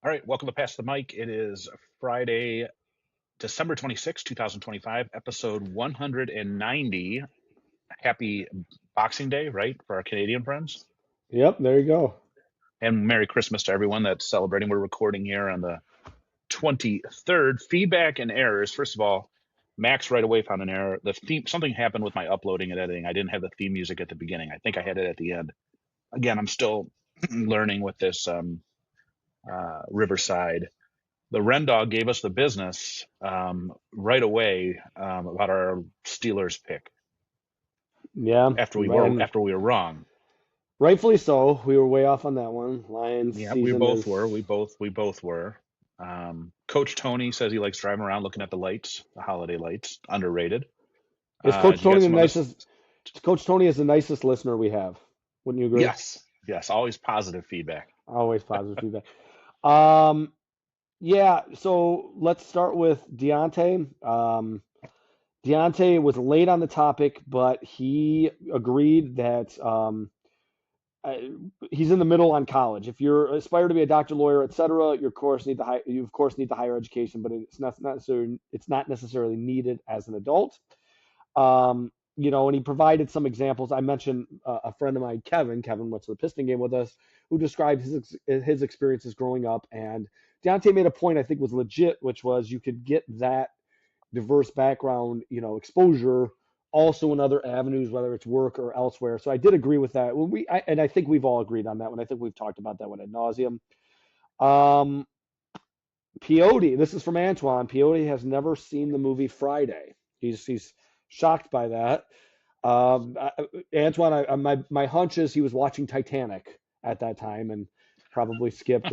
All right, welcome to Pass the Mic. It is Friday, December 26, 2025, episode 190. Happy Boxing Day, right, for our Canadian friends? Yep, there you go. And Merry Christmas to everyone that's celebrating. We're recording here on the 23rd. Feedback and errors. First of all, Max right away found an error. The theme, something happened with my uploading and editing. I didn't have the theme music at the beginning. I think I had it at the end. Again, I'm still learning with this Riverside. The Ren Dog gave us the business right away about our Steelers pick Yeah, after we and were wrong. rightfully so. We were way off on that one. Lions Yeah, we season both is were. We both were. Coach Tony says he likes driving around looking at the lights, the holiday lights. Underrated. is Coach You got Tony the some other? nicest. Coach Tony is the nicest listener we have. Wouldn't you agree? Yes. Always positive feedback. Always positive feedback. Um, yeah. So let's start with Deontay. Deontay was late on the topic, but he agreed that uh, he's in the middle on college. If you're aspire to be a doctor, lawyer, etc., you of course need the higher education, but it's not necessarily needed as an adult. And he provided some examples. I mentioned a friend of mine, Kevin. Kevin went to the Piston game with us, who described his experiences growing up. And Deontay made a point I think was legit, which was you could get that diverse background, exposure also in other avenues, whether it's work or elsewhere. So I did agree with that. And I think we've all agreed on that one. I think we've talked about that one ad nauseum. Um, Peyote, this is from Antoine. Peyote has never seen the movie Friday. He's shocked by that. Antoine, my hunch is he was watching Titanic at that time and probably skipped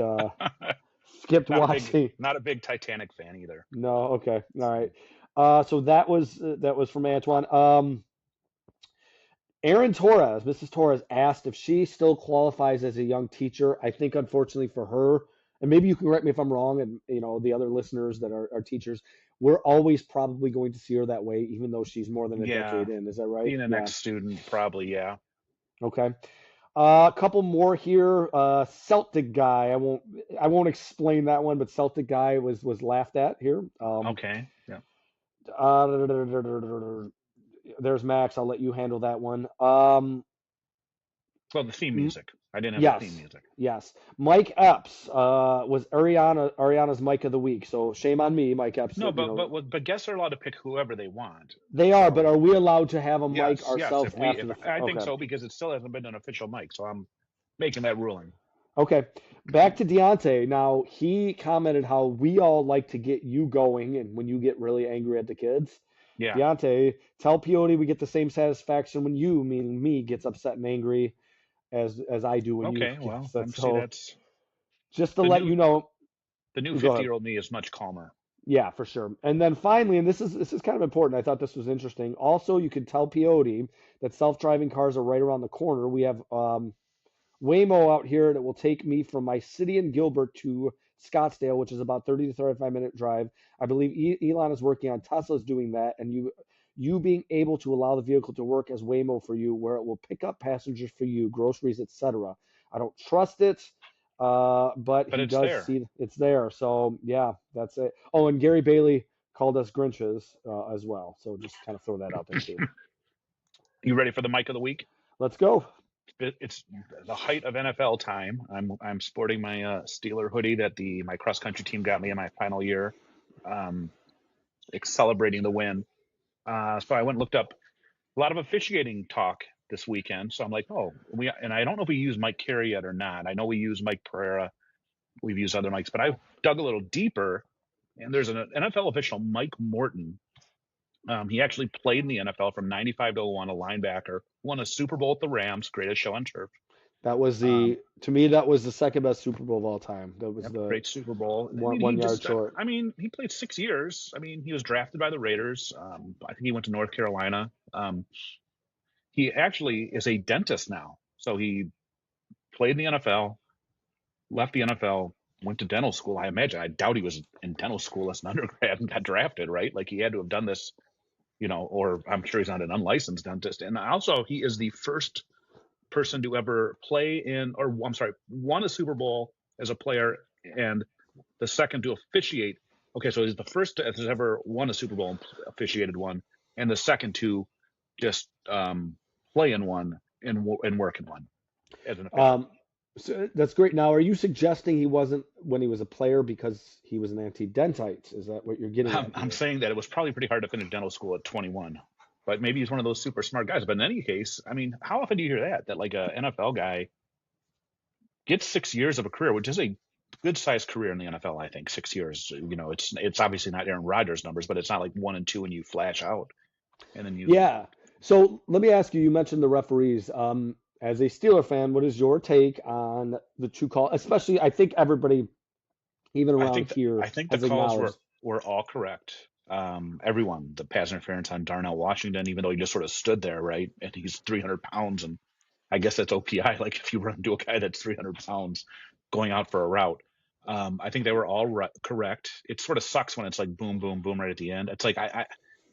watching. Not a big Titanic fan either. No, okay, all right. So that was from Antoine. Erin Torres, Mrs. Torres asked if she still qualifies as a young teacher. I think unfortunately for her, and maybe you can correct me if I'm wrong, and the other listeners that are teachers, we're always probably going to see her that way, even though she's more than a Yeah, decade in. Is that right? being an ex-student, probably, yeah. Okay. A couple more here. Celtic guy. I won't explain that one, but Celtic guy was laughed at here. Okay, yeah. Uh, there's Max. I'll let you handle that one. Well, the theme music. I didn't have the theme Yes, music. yes. Mike Epps was Ariana's Mike of the week. So shame on me, Mike Epps. No, but guests are allowed to pick whoever they want. They are, So but are we allowed to have a mic yes, ourselves after if the? I think Okay. so because it still hasn't been an official mic, so I'm making that ruling. Okay, back to Deontay. Now, he commented how we all like to get you going, and when you get really angry at the kids, Yeah. Deontay, tell Peyote we get the same satisfaction when you, meaning me, gets upset and angry as I do when you Okay. get Well, upset. see, So that's just to the let new you know, the new go ahead. 50-year-old me is much calmer. Yeah, for sure. And then finally, and this is kind of important. I thought this was interesting. Also, you can tell Peyote that self-driving cars are right around the corner. We have Waymo out here, and it will take me from my city in Gilbert to Scottsdale, which is about 30 to 35-minute drive. I believe Elon is working on Tesla's doing that, and you being able to allow the vehicle to work as Waymo for you, where it will pick up passengers for you, groceries, etc. I don't trust it, but But he it's does there. see it's there. So yeah, that's it. Oh, and Gary Bailey called us Grinches as well. So just kind of throw that out there too. You ready for the mic of the week? Let's go. It's the height of NFL time. I'm sporting my Steeler hoodie that my cross country team got me in my final year, um, celebrating the win. So I went and looked up a lot of officiating talk this weekend. So I'm like, oh, and I don't know if we use Mike Carey yet or not. I know we use Mike Pereira. We've used other mics, but I dug a little deeper, and there's an NFL official, Mike Morton. He actually played in the NFL from 95 to 01, a linebacker, won a Super Bowl at the Rams, greatest show on turf. That was Um, to me, that was the second best Super Bowl of all time. That was Yep, the great Super Bowl. I mean, one yard short. he played 6 years. I mean, he was drafted by the Raiders. I think he went to North Carolina. He actually is a dentist now. So he played in the NFL, left the NFL, went to dental school. I doubt he was in dental school as an undergrad and got drafted, right? Like he had to have done this, or I'm sure he's not an unlicensed dentist. And also, he is the first person to ever play in, or I'm sorry, won a Super Bowl as a player, and the second to officiate. Okay, so he's the first that has ever won a Super Bowl and officiated one, and the second to just play in one and work in one as an official. Um, so that's great. Now, are you suggesting he wasn't when he was a player because he was an anti-dentite? Is that what you're getting I'm, at I'm here? saying that it was probably pretty hard to finish dental school at 21, but maybe he's one of those super smart guys. But in any case, I mean, how often do you hear that like a NFL guy gets 6 years of a career, which is a good sized career in the NFL? I think 6 years. It's obviously not Aaron Rodgers numbers, but it's not like 1 and 2 and you flash out and then you. Yeah. So let me ask you, you mentioned the referees. As a Steeler fan, what is your take on the two call? Especially, I think everybody, even I around think here, I think the has calls were acknowledged. were all correct. Everyone, the pass interference on Darnell Washington, even though he just sort of stood there, right? And he's 300 pounds, and I guess that's OPI. Like if you run into a guy that's 300 pounds going out for a route. I think they were all correct. It sort of sucks when it's like boom, boom, boom right at the end. It's like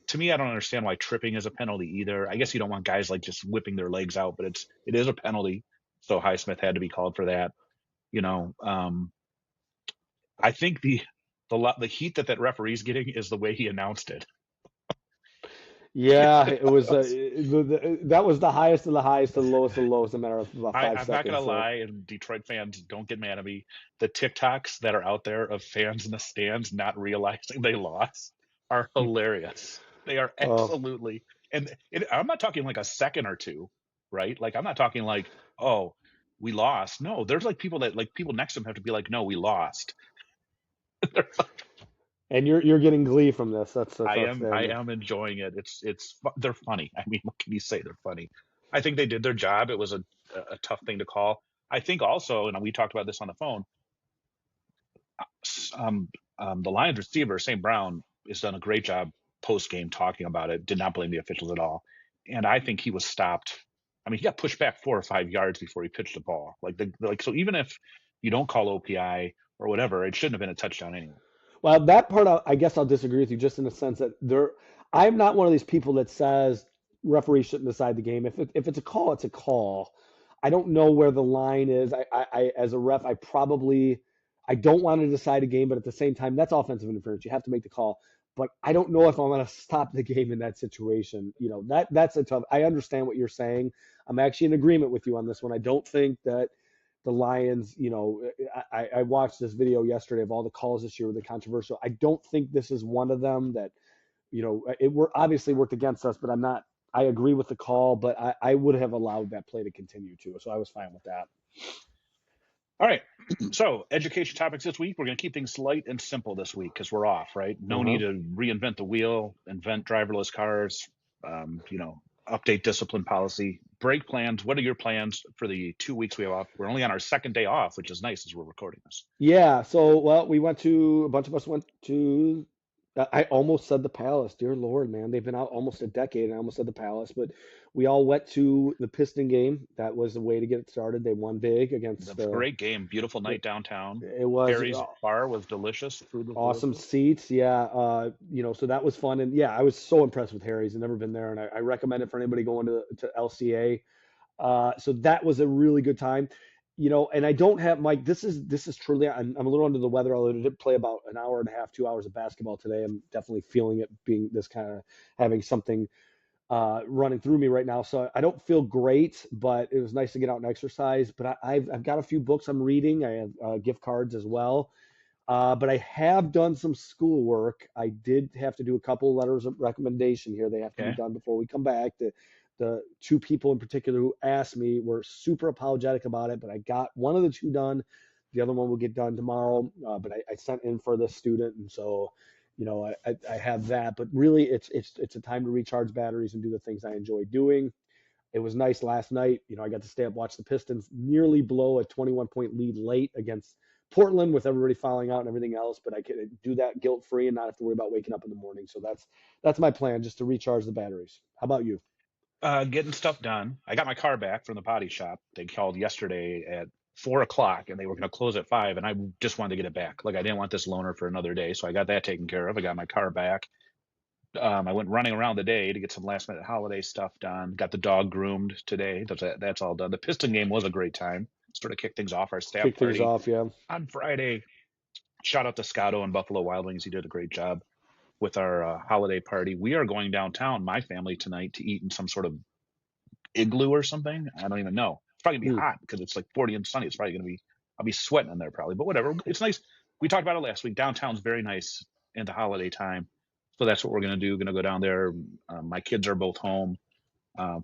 to me, I don't understand why tripping is a penalty either. I guess you don't want guys like just whipping their legs out, but it is a penalty. So Highsmith had to be called for that. You know, I think the heat that referee's getting is the way he announced it. Yeah, it was that was the highest of the highest to the lowest of the lowest in a matter of about five I'm not gonna seconds. So lie, and Detroit fans don't get mad at me. The TikToks that are out there of fans in the stands not realizing they lost are hilarious. They are uh, absolutely, and I'm not talking like a second or two, right? Like I'm not talking like, oh, we lost. No, there's like people next to them have to be like, no, we lost. and you're getting glee from this. That's I outstanding. am enjoying it. They're funny. I mean, what can you say? They're funny. I think they did their job. It was a tough thing to call. I think also, and we talked about this on the phone. Um, the Lions receiver, St. Brown, has done a great job post game talking about it. Did not blame the officials at all, and I think he was stopped. I mean, he got pushed back 4 or 5 yards before he pitched the ball. So even if you don't call OPI or whatever, it shouldn't have been a touchdown anyway. Well, that part I guess I'll disagree with you just in the sense that I'm not one of these people that says referees shouldn't decide the game. If it's a call, it's a call. I don't know where the line is. As a ref, I don't want to decide a game, but at the same time, that's offensive interference. You have to make the call. But I don't know if I'm going to stop the game in that situation. That's a tough. I understand what you're saying. I'm actually in agreement with you on this one. I don't think that the Lions, I watched this video yesterday of all the calls this year with the controversial. I don't think this is one of them that, obviously worked against us, but I'm not, I agree with the call, but I would have allowed that play to continue too. So I was fine with that. All right. So, education topics this week. We're going to keep things light and simple this week because we're off, right? No need Uh-huh. to reinvent the wheel, invent driverless cars, update discipline policy, break plans. What are your plans for the 2 weeks we have off? We're only on our second day off, which is nice as we're recording this. Yeah. So, well, a bunch of us went to, I almost said the Palace. Dear Lord, man, they've been out almost a decade, and I almost said the Palace, but we all went to the Piston game. That was the way to get it started. They won big The against great game, beautiful the night downtown. it was Harry's bar was delicious. Food was awesome delicious. seats. Yeah. So that was fun. And yeah, I was so impressed with Harry's. I've never been there, and I recommend it for anybody going to LCA. So that was a really good time. And I don't have Mike. This is truly. I'm a little under the weather. Although I did play about an hour and a half, 2 hours of basketball today. I'm definitely feeling it being this kind of having something running through me right now. So I don't feel great, but it was nice to get out and exercise. But I've got a few books I'm reading. I have gift cards as well. But I have done some schoolwork. I did have to do a couple letters of recommendation here. They have to be Okay. done before we come back. The two people in particular who asked me were super apologetic about it, but I got one of the two done. The other one will get done tomorrow. But I sent in for this student, and so I have that. But really, it's a time to recharge batteries and do the things I enjoy doing. It was nice last night. I got to stay up, watch the Pistons nearly blow a 21-point lead late against Portland with everybody fouling out and everything else. But I could do that guilt free and not have to worry about waking up in the morning. So that's my plan, just to recharge the batteries. How about you? Getting stuff done. I got my car back from the body shop. They called yesterday at 4 o'clock and they were going to close at 5. And I just wanted to get it back. Like I didn't want this loaner for another day. So I got that taken care of. I got my car back. I went running around the day to get some last minute holiday stuff done. Got the dog groomed today. That's all done. The Piston game was a great time. Sort of kicked things off our staff Kick things party off, yeah. on Friday. Shout out to Scotto and Buffalo Wild Wings. He did a great job with our holiday party. We are going downtown, my family, tonight to eat in some sort of igloo or something. I don't even know. It's probably gonna be Hmm. hot because it's like 40 and sunny. It's probably gonna be. I'll be sweating in there probably, but whatever. It's nice. We talked about it last week. Downtown's very nice in the holiday time, so that's what we're gonna do. Gonna go down there. My kids are both home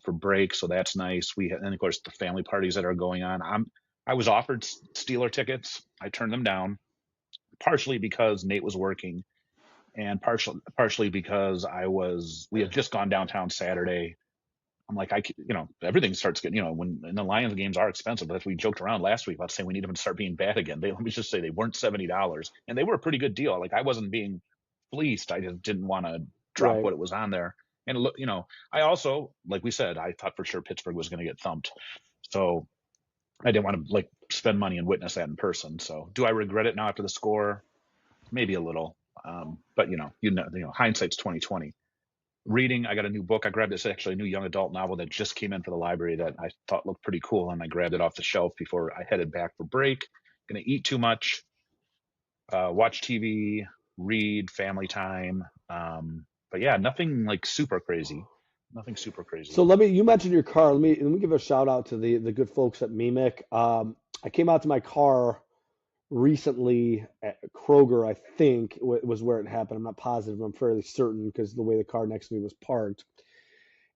for break, so that's nice. And of course the family parties that are going on. I was offered Steeler tickets. I turned them down, partially because Nate was working, and partially because we had just gone downtown Saturday. I'm like, everything starts getting, when and the Lions games are expensive. But as we joked around last week about saying we need them to start being bad again, let me just say they weren't $70, and they were a pretty good deal. Like I wasn't being fleeced. I just didn't want to drop Right. what it was on there. And look, I also, like we said, I thought for sure Pittsburgh was going to get thumped, so I didn't want to like spend money and witness that in person. So, do I regret it now after the score? Maybe a little, but hindsight's 2020. Reading, I got a new book. I grabbed this actually a new young adult novel that just came in for the library that I thought looked pretty cool, and I grabbed it off the shelf before I headed back for break. Gonna eat too much, watch TV, read, family time. But yeah, nothing like super crazy. Nothing super crazy. So you mentioned your car. Let me give a shout out to the good folks at Mimic. I came out to my car recently at Kroger, I think was where it happened. I'm not positive. I'm fairly certain because the way the car next to me was parked.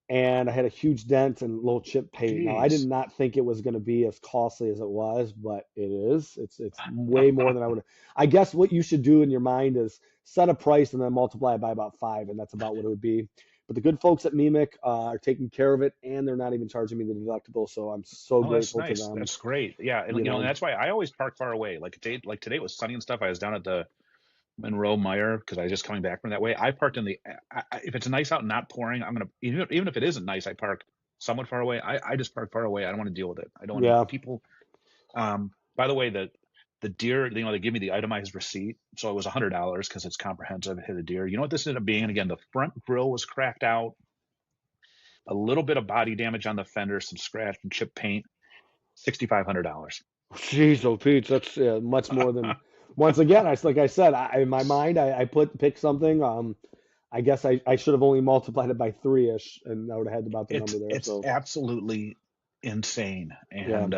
And I had a huge dent and little chip paint. Now, I did Jeez. not think it was going to be as costly as it was, but it is. It's way more than I would. I guess what you should do in your mind is set a price and then multiply it by about five, and that's about what it would be. But the good folks at Mimic are taking care of it, and they're not even charging me the deductible, so I'm so Oh, that's grateful to nice. them. That's great. Yeah, and You and know, that's why I always park far away. Like today was sunny and stuff. I was down at the Monroe Meyer because I was just coming back from that way. I parked in if it's nice out and not pouring, I'm gonna even if it isn't nice, I park somewhat far away. I just park far away. I don't want to deal with it. I don't need yeah. people. By the way, the deer, they give me the itemized receipt, so it was $100 because it's comprehensive. It hit a deer. You know what this ended up being? And again, the front grill was cracked out, a little bit of body damage on the fender, some scratch and chip paint. $6,500. Jeez, oh Pete, that's much more than. Once again, like I said, in my mind, I pick something. I guess I should have only multiplied it by three-ish, and I would have had about the it's number there. it's So absolutely insane, yeah, and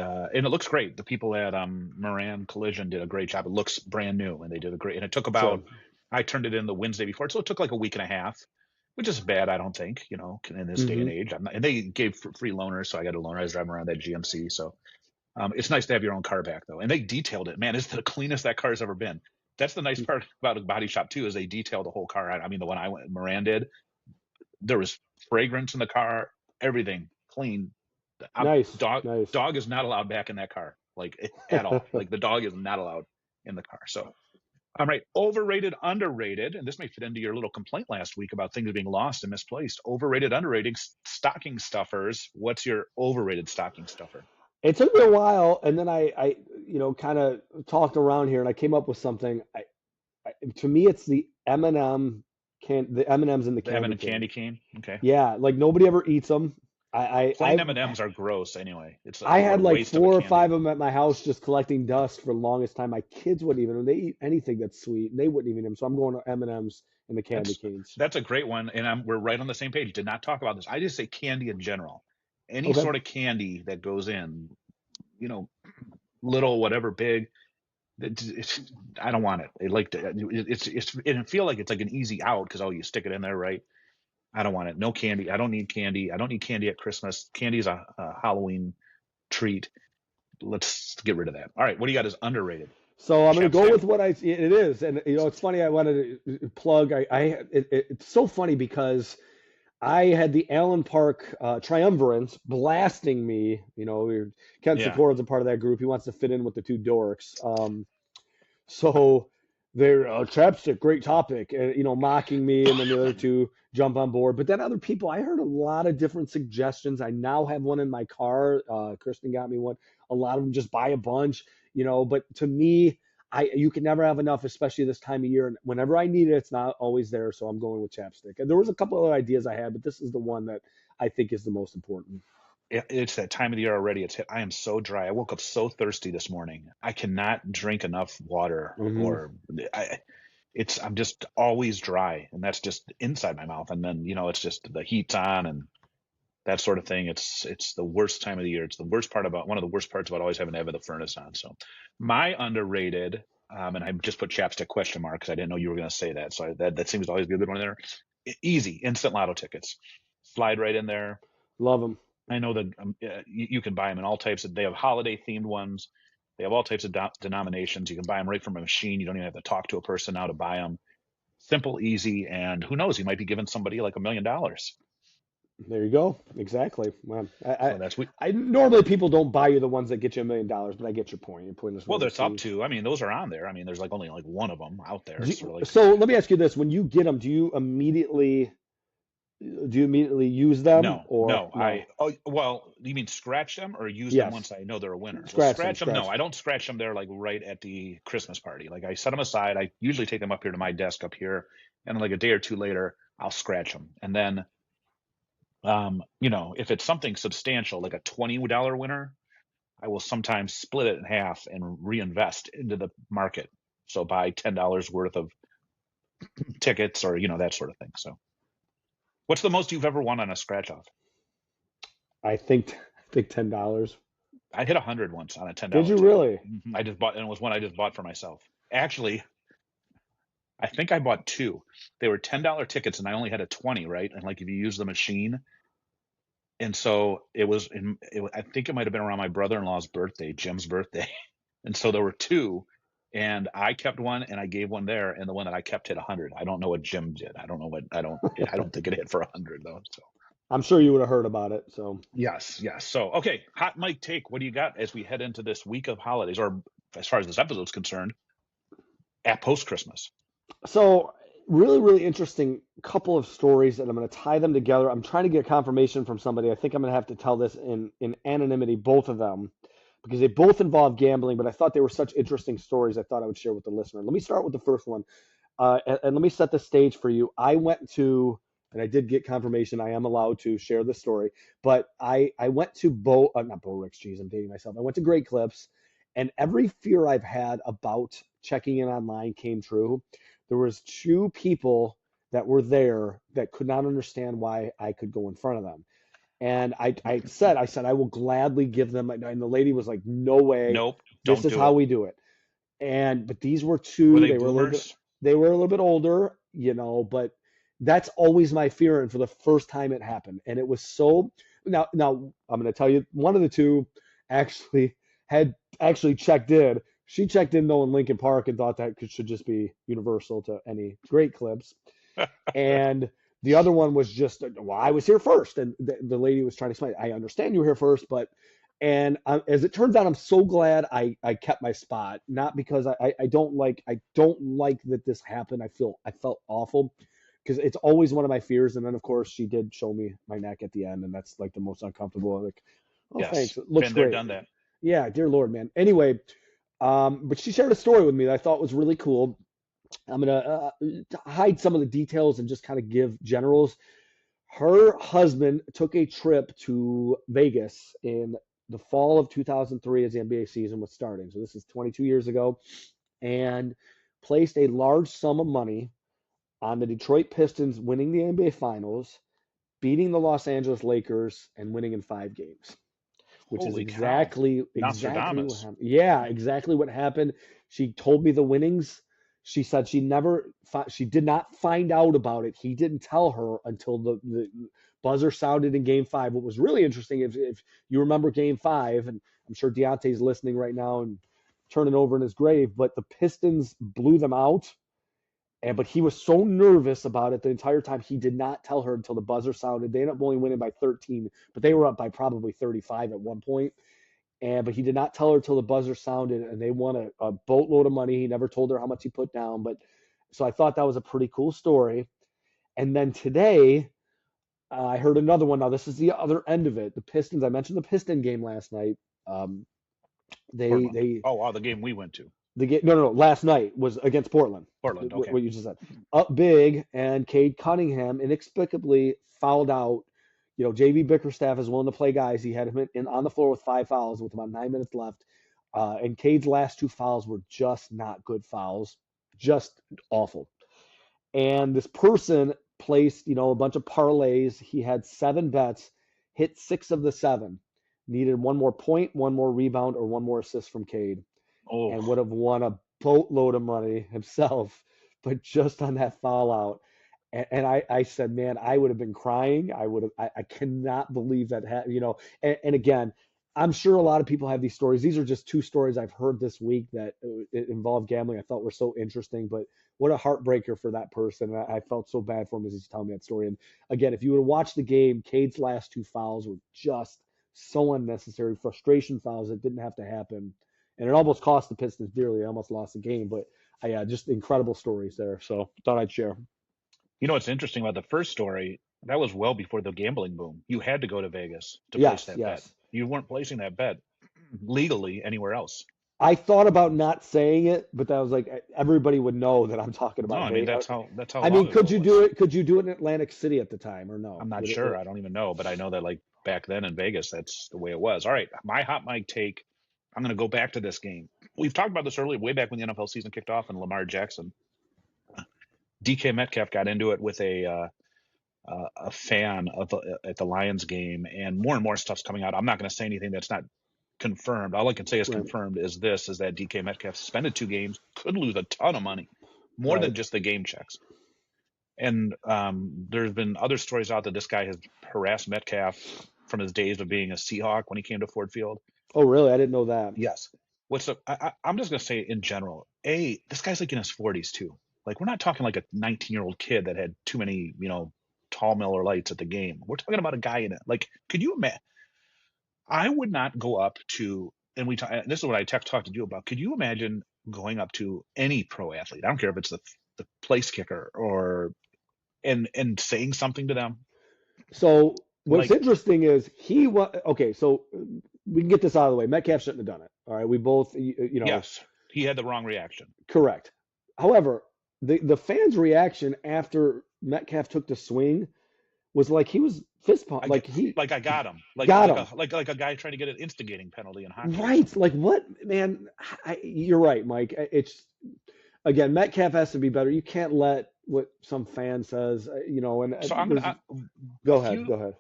it looks great. The people at Moran Collision did a great job. It looks brand new, and they did a great. And it took sure. about I turned it in the Wednesday before, so it took like a week and a half, which is bad. I don't think in this day and Hmm. age. And they gave free loaners, so I got a loaner. I was driving around that GMC, so it's nice to have your own car back though. And they detailed it. Man, it's the cleanest that car's ever been. That's the nice part about a body shop too, is they detail the whole car. I mean, the one Moran did, there was fragrance in the car, everything clean. Nice, Dog nice. dog is not allowed back in that car, like at all. Like the dog is not allowed in the car. So I'm right. Overrated, underrated, and this may fit into your little complaint last week about things being lost and misplaced. Overrated, underrated stocking stuffers. What's your overrated stocking stuffer? It took me a while, and then kind of talked around here, and I came up with something. To me, it's the the M&Ms in the The having candy a cane. candy cane. Okay. Yeah, like nobody ever eats them. Plain M&Ms are gross anyway. It's I what had a like waste of a four or five candy. of them at my house just collecting dust for the longest time. My kids wouldn't even, they eat anything that's sweet. They wouldn't even eat them. So I'm going to M&Ms and M's and the candy That's canes. that's a great one, and we're right on the same page. Did not talk about this. I just say candy in general. Any Okay. sort of candy that goes in, you know, little, whatever, big. I don't want it. It feel like it's like an easy out because you stick it in there, right? I don't want it. No candy. I don't need candy. I don't need candy at Christmas. Candy is a Halloween treat. Let's get rid of that. All right, what do you got as underrated? So I'm going to Champ go staff. with what it is. And, it's funny. I wanted to plug, it's so funny because I had the Allen Park triumvirate blasting me. Ken Yeah, Secoro's a part of that group. He wants to fit in with the two dorks. So they're chapstick, great topic, and mocking me, and then the other two jump on board. But then other people, I heard a lot of different suggestions. I now have one in my car. Kristen got me one. A lot of them just buy a bunch. But to me, you can never have enough, especially this time of year. And whenever I need it, it's not always there. So I'm going with chapstick. And there was a couple other ideas I had, but this is the one that I think is the most important. It's that time of the year already. I am so dry. I woke up so thirsty this morning. I cannot drink enough water, Hmm. or I, I'm just always dry, and that's just inside my mouth. And then, it's just the heat's on and that sort of thing. It's the worst time of the year. It's the worst part about one of the worst parts about always having to have the furnace on. So my underrated, and I just put chapstick question mark because I didn't know you were going to say that. So that seems to always be a good one there. Easy, instant lotto tickets. Slide right in there. Love them. I know that you can buy them in all types of. They have holiday themed ones. They have all types of denominations. You can buy them right from a machine. You don't even have to talk to a person now to buy them. Simple, easy, and who knows? You might be giving somebody like $1 million. There you go. Exactly. Well, So that's we. I normally people don't buy you the ones that get you $1 million, but I get your point. Your point is well Well, there's up received. to. I mean, those are on there. I mean, there's like only like one of them out there. So like, So let me ask you this: when you get them, do you immediately use them no, or no. no? Oh, well, you mean scratch them or use them Yes, once I know they're a winner? Well, scratch them, scratch them. No, scratch I them. don't scratch them there like right at the Christmas party. Like I set them aside. I usually take them up here to my desk up here, and like a day or two later, I'll scratch them. And then, if it's something substantial, like a $20 winner, I will sometimes split it in half and reinvest into the market. So buy $10 worth of tickets or, that sort of thing. So what's the most you've ever won on a scratch off? I think $10. I hit 100 once on a ten Did dollar you ticket. really? I just bought, and it was one I just bought for myself. Actually, I think I bought two. They were $10 tickets, and I only had a 20, right? And like if you use the machine, and so it was I think it might have been around my brother-in-law's birthday, Jim's birthday, and so there were two, and I kept one, and I gave one there, and the one that I kept hit 100. I don't know what Jim did. I don't know what I don't think it hit for 100 though. So I'm sure you would have heard about it. So, yes, yes. So okay, hot mic take. What do you got as we head into this week of holidays, or as far as this episode's concerned, at post Christmas? so really, really interesting couple of stories, and I'm going to tie them together. I'm trying to get confirmation from somebody. I think I'm going to have to tell this in anonymity, both of them, because they both involve gambling. But I thought they were such interesting stories. I thought I would share with the listener. Let me start with the first one, and let me set the stage for you. I went to, and I did get confirmation. I am allowed to share this story, but I went to not Bo Ricks. Geez, I'm dating myself. I went to Great Clips, and every fear I've had about checking in online came true. There was two people that were there that could not understand why I could go in front of them. And I said, I will gladly give them. And the lady was like, no way. Nope, This don't is do how it. we do it. But these were Were two, they boomers? they were a little bit older, but that's always my fear. And for the first time it happened. And it was so, now I'm going to tell you, one of the two actually had actually checked in. She checked in though in Lincoln Park and thought that should just be universal to any Great Clips. And the other one was just, well, I was here first. And the lady was trying to explain, I understand you were here first, but, and as it turns out, I'm so glad I kept my spot. Not because I don't like that this happened. I felt awful because it's always one of my fears. And then of course she did show me my neck at the end, and that's like the most uncomfortable. Like, oh, thanks. Yes, It looks been there, great. done that. Yeah, dear Lord, man. Anyway, but she shared a story with me that I thought was really cool. I'm gonna hide some of the details and just kind of give generals. Her husband took a trip to Vegas in the fall of 2003 as the NBA season was starting. So this is 22 years ago, and placed a large sum of money on the Detroit Pistons winning the NBA Finals, beating the Los Angeles Lakers, and winning in 5 games, which is Holy cow, exactly what Nostradamus. happened. Yeah, exactly what happened. She told me the winnings. She said she did not find out about it. He didn't tell her until the buzzer sounded in Game Five. What was really interesting, if you remember Game Five, and I'm sure Deontay's listening right now and turning over in his grave, but the Pistons blew them out, but he was so nervous about it the entire time. He did not tell her until the buzzer sounded. They ended up only winning by 13, but they were up by probably 35 at one point. But he did not tell her till the buzzer sounded, and they won a boatload of money. He never told her how much he put down, but so I thought that was a pretty cool story. And then today, I heard another one. Now this is the other end of it. The Pistons. I mentioned the Piston game last night. Or, They oh wow, the game we went to. The game, no, no, no. Last night was against Portland. Portland. Okay. What you just said, up big, and Cade Cunningham inexplicably fouled out. JV Bickerstaff is willing to play guys. He had him on the floor with 5 fouls with about 9 minutes left, and Cade's last two fouls were just not good fouls, just awful. And this person placed, a bunch of parlays. He had 7 bets, hit 6 of the 7. Needed one more point, one more rebound, or one more assist from Cade, and Oh, would have won a boatload of money himself, but just on that foul out. And I said, man, I would have been crying. I cannot believe that happened, and again, I'm sure a lot of people have these stories. These are just two stories I've heard this week that involve gambling. I thought were so interesting, but what a heartbreaker for that person. I felt so bad for him as he's telling me that story. And again, if you would have watched the game, Cade's last two fouls were just so unnecessary, frustration fouls that didn't have to happen, and it almost cost the Pistons dearly. They almost lost the game, but yeah, just incredible stories there. So thought I'd share. what's interesting about the first story? That was well before the gambling boom. You had to go to Vegas to place Yes, that bet. yes. You weren't placing that bet legally anywhere else. I thought about not saying it, but that was like everybody would know that I'm talking No, about I mean Vegas. that's how I long mean, ago could it you do was. it? Could you do it in Atlantic City at the time, or I'm no? not Would sure. I don't even know, but I know that like back then in Vegas, that's the way it was. All right, my hot mic take. I'm going to go back to this game. We've talked about this earlier, way back when the NFL season kicked off, and Lamar Jackson, DK Metcalf got into it with a fan of at the Lions game, and more stuff's coming out. I'm not going to say anything that's not confirmed. All I can say is right, confirmed is that DK Metcalf suspended 2 games, could lose a ton of money, more than right. just the game checks. And there's been other stories out that this guy has harassed Metcalf from his days of being a Seahawk when he came to Ford Field. Oh, really? I didn't know that. Yes. I'm just gonna say in general, this guy's like in his 40s too. Like we're not talking like a 19-year-old kid that had too many, tall Miller Lights at the game. We're talking about a guy in it. Like, could you imagine? I would not go up to, and this is what I talked to you about. Could you imagine going up to any pro athlete? I don't care if it's the place kicker or and saying something to them So what's like, interesting is he was okay. So we can get this out of the way. Metcalf shouldn't have done it. All right, we both, yes, he had the wrong reaction. correct. However, the fans' reaction after Metcalf took the swing was like he was fist pump, I like get, he like I got him, got him. like a guy trying to get an instigating penalty in hockey or Right. something. Like what, man? You're right, Mike. It's again, Metcalf has to be better. You can't let what some fan says, and So there's go if ahead, you go ahead.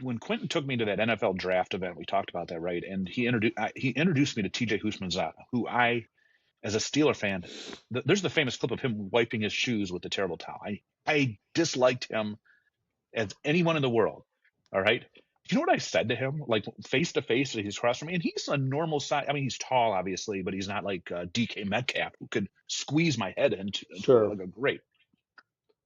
when Quentin took me to that NFL draft event, we talked about that, right? And he introduced me to TJ Houshmandzadeh, who I, as a Steeler fan, there's the famous clip of him wiping his shoes with the terrible towel. I disliked him as anyone in the world. All right. You know what I said to him, like face to face, he's across from me, and he's a normal size. I mean, he's tall, obviously, but he's not like DK Metcalf who could squeeze my head into Sure. like a grape.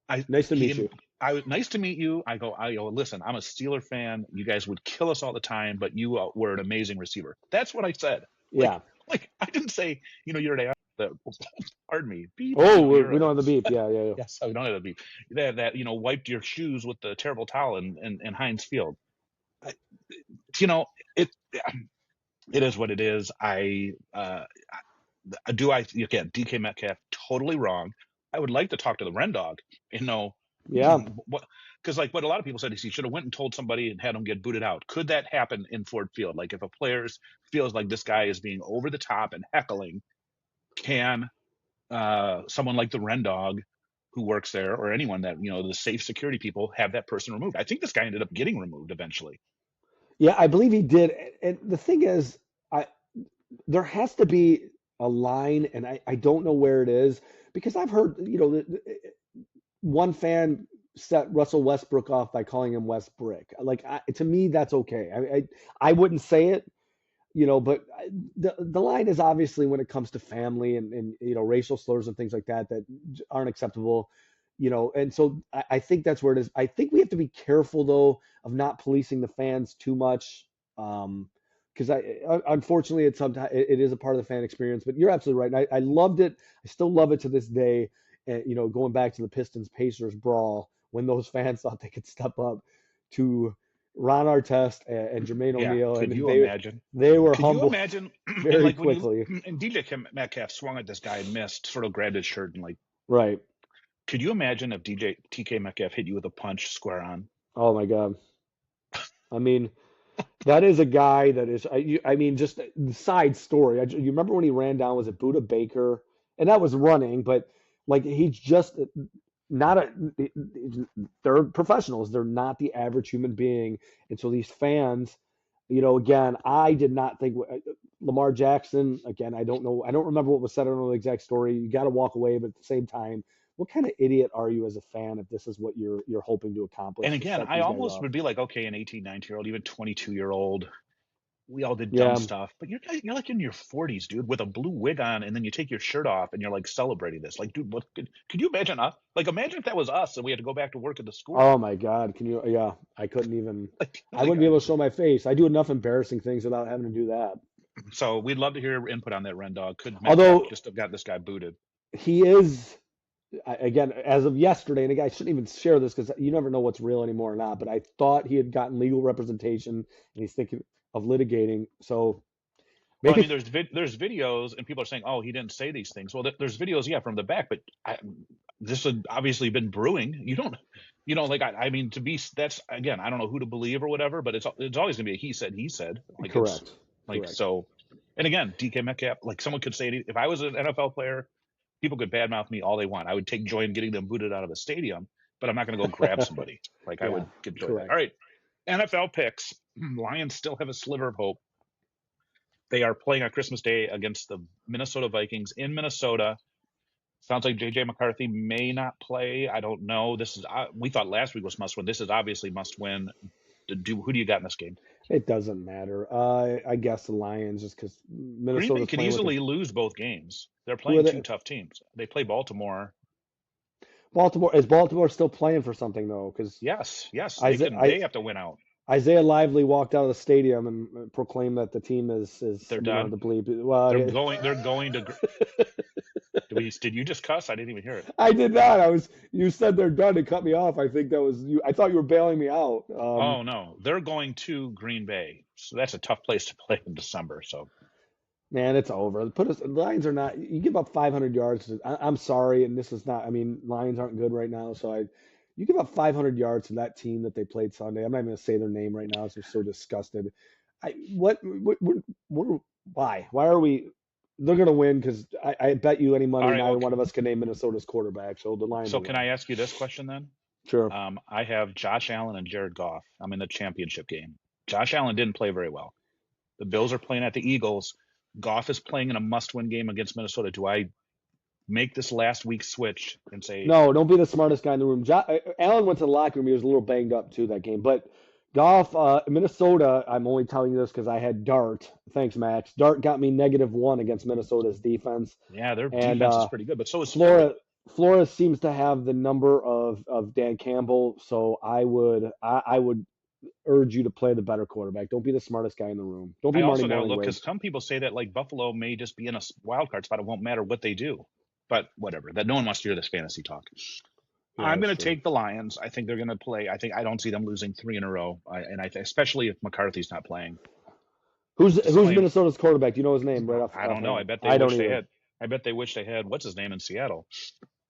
I Nice to meet he you. I was nice to meet you. I go. Listen, I'm a Steeler fan. You guys would kill us all the time, but you were an amazing receiver. That's what I said. Like Yeah. I didn't say you're the pardon me beep. Oh, You're we a don't have the beep. Yeah, yeah, yeah. yes. I don't have the beep. That wiped your shoes with the terrible towel in Heinz Field. I, you know it. It is what it is. I again DK Metcalf totally wrong. I would like to talk to the Ren Dog and know Yeah. what, because like what a lot of people said is he should have went and told somebody and had him get booted out. Could that happen in Ford Field? Like if a player feels like this guy is being over the top and heckling, can someone like the Ren Dog who works there or anyone that the safe security people have that person removed? I think this guy ended up getting removed eventually. Yeah, I believe he did. And the thing is, I there has to be a line, and I don't know where it is because I've heard, one fan set Russell Westbrook off by calling him West Brick. Like to me, that's okay. I wouldn't say it, but the line is obviously when it comes to family and racial slurs and things like that that aren't acceptable. And so I think that's where it is. I think we have to be careful though of not policing the fans too much. Because unfortunately it's sometimes it is a part of the fan experience, but you're absolutely right. And I loved it. I still love it to this day. And going back to the Pistons Pacers brawl when those fans thought they could step up to Ron Artest and Jermaine Yeah. O'Neal, Could and you they imagine? they were Could you humbled imagine? And very like when you quickly. and Metcalf swung at this guy and missed, sort of grabbed his shirt and like, Right. could you imagine if TK Metcalf hit you with a punch square on? Oh my God. I mean, that is a guy that is. I mean, just the side story. You remember when he ran down? Was it Buda Baker? And that was running, but like he's just not a. They're professionals. They're not the average human being, and so these fans, again, I did not think Lamar Jackson. Again, I don't know. I don't remember what was said. I don't know the exact story. You got to walk away, but at the same time, what kind of idiot are you as a fan if this is what you're hoping to And accomplish to again, set I these guys almost up? would be like, okay, an 18, 19-year-old, even 22-year-old, we all did dumb Yeah. stuff, but you're like in your 40s, dude, with a blue wig on, and then you take your shirt off and you're like celebrating this. Like, dude, what could you imagine us? Like, imagine if that was us and we had to go back to work at the school. Oh my God, can you? Yeah, I couldn't even. I Like wouldn't be able to show my face. I do enough embarrassing things without having to do that. so we'd love to hear your input on that, Ren Dog. Could Metcalf Although just have got this guy booted? he is, again, as of yesterday, and again, I shouldn't even share this because you never know what's real anymore or not. But I thought he had gotten legal representation, and he's thinking of litigating. So Well, I maybe mean, there's videos, and people are saying, "Oh, he didn't say these things." Well, there's videos, yeah, from the back, but this had obviously been brewing. Like I mean, that's again, I don't know who to believe or whatever, but it's always gonna be a he said. Like it's correct, like correct. so, and again, DK Metcalf, like someone could say, if I was an NFL player, people could badmouth me all they want. I would take joy in getting them booted out of the stadium, but I'm not gonna go grab somebody. Like I Yeah, would enjoy that. All correct. right, NFL picks. Lions still have a sliver of hope. They are playing on Christmas Day against the Minnesota Vikings in Minnesota. Sounds like JJ McCarthy may not play. I don't know. We thought last week was must win. This is obviously must win. Who do you got in this game? It doesn't matter. I guess the Lions, just because Green Bay Minnesota's could playing with the easily lose both games. They're who are playing two they? tough teams. They play Baltimore. Baltimore is Baltimore still playing for something though? Because Yes, yes, they Isaiah, can. They have to win out. Isaiah Lively walked out of the stadium and proclaimed that the team is They're we don't have done. to believe. Well, They're yeah. going. They're going to. Did you just cuss? I didn't even hear it. I did not. You said they're done and cut me off. I think that was you. I thought you were bailing me out. Oh no, they're going to Green Bay. So that's a tough place to play in December. So Man, it's over. The Lions are not. You give up 500 yards. I'm sorry, and this is not. I mean, Lions aren't good right now, so you give up 500 yards to that team that they played Sunday. I'm not even gonna say their name right now, so I'm so disgusted. I what why are we? They're gonna win because I bet you any all money right. neither Well, one of us can name Minnesota's quarterback, so the Lions so will can win. I ask you this question then? Sure. I have Josh Allen and Jared Goff. I'm in the championship game. Josh Allen didn't play very well. The Bills are playing at the Eagles. Goff is playing in a must-win game against Minnesota. Do I make this last week switch and say, No, don't be the smartest guy in the room. Allen went to the locker room. He was a little banged up too that game. But Goff, Minnesota, I'm only telling you this because I had Dart. Thanks, Max. Dart got me -1 against Minnesota's defense. yeah, their And defense is pretty good, but so is Philly. Flora, Flora seems to have the number of Dan Campbell. So I would urge you to play the better quarterback. Don't be the smartest guy in the room. Don't I be Marty also got to look because Morningwig. some people say that like Buffalo may just be in a wild card spot. It won't matter what they do, but whatever. That no one wants to hear this fantasy talk. Yeah, I'm that's going to true. take the Lions. I think they're going to play. I don't see them losing three in a row, especially if McCarthy's not playing. Who's Somebody, Minnesota's quarterback? Do you know his name right I don't know. I offhand? bet they I don't wish they either. had. I bet they wish they had what's his name in Seattle.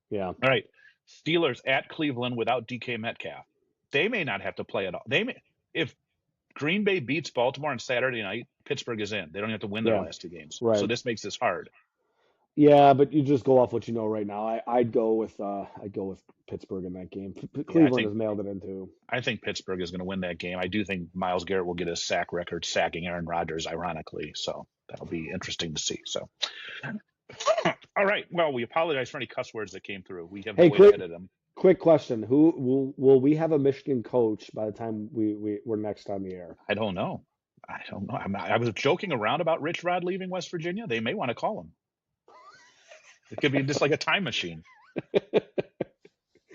Yeah. All right, Steelers at Cleveland without DK Metcalf. They may not have to play at all. They may if Green Bay beats Baltimore on Saturday night, Pittsburgh is in. They don't have to win their Yeah. last two games. So Right. this makes this hard. Yeah, but you just go off what you know right now. I'd go with Pittsburgh in that game. Yeah, Cleveland has mailed it in too. I think Pittsburgh is going to win that game. I do think Miles Garrett will get his sack record, sacking Aaron Rodgers, ironically. So that'll be interesting to see. So, all right. Well, we apologize for any cuss words that came through. We have no Hey, way to quick edit them. quick question: Who will we have a Michigan coach by the time we're next on the air? I don't know. I don't know. I was joking around about Rich Rod leaving West Virginia. They may want to call him. It could be just like a time machine,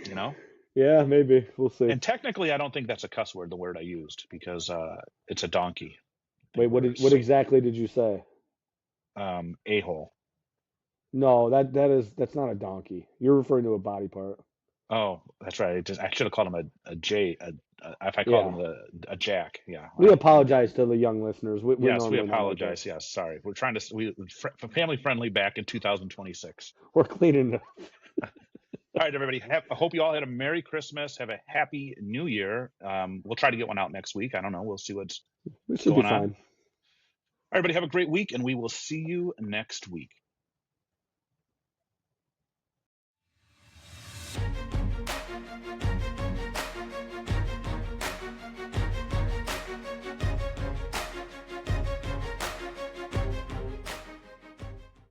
you know? Yeah, maybe we'll see. And technically, I don't think that's a cuss word, the word I used, because it's a donkey. I Wait, think we're what safe. exactly did you say? A-hole. No, that's not a donkey. You're referring to a body part. Oh, that's right. I should have called him a J. if I called Yeah. him a jack. Yeah. We apologize to the young listeners. We're Yes, we normally not like apologize. this. Yes, sorry. We're trying to family friendly back in 2026. We're cleaning it. All right, everybody. I hope you all had a Merry Christmas. Have a Happy New Year. We'll try to get one out next week. I don't know. We'll see what's We should be going on. fine. Everybody, have a great week, and we will see you next week.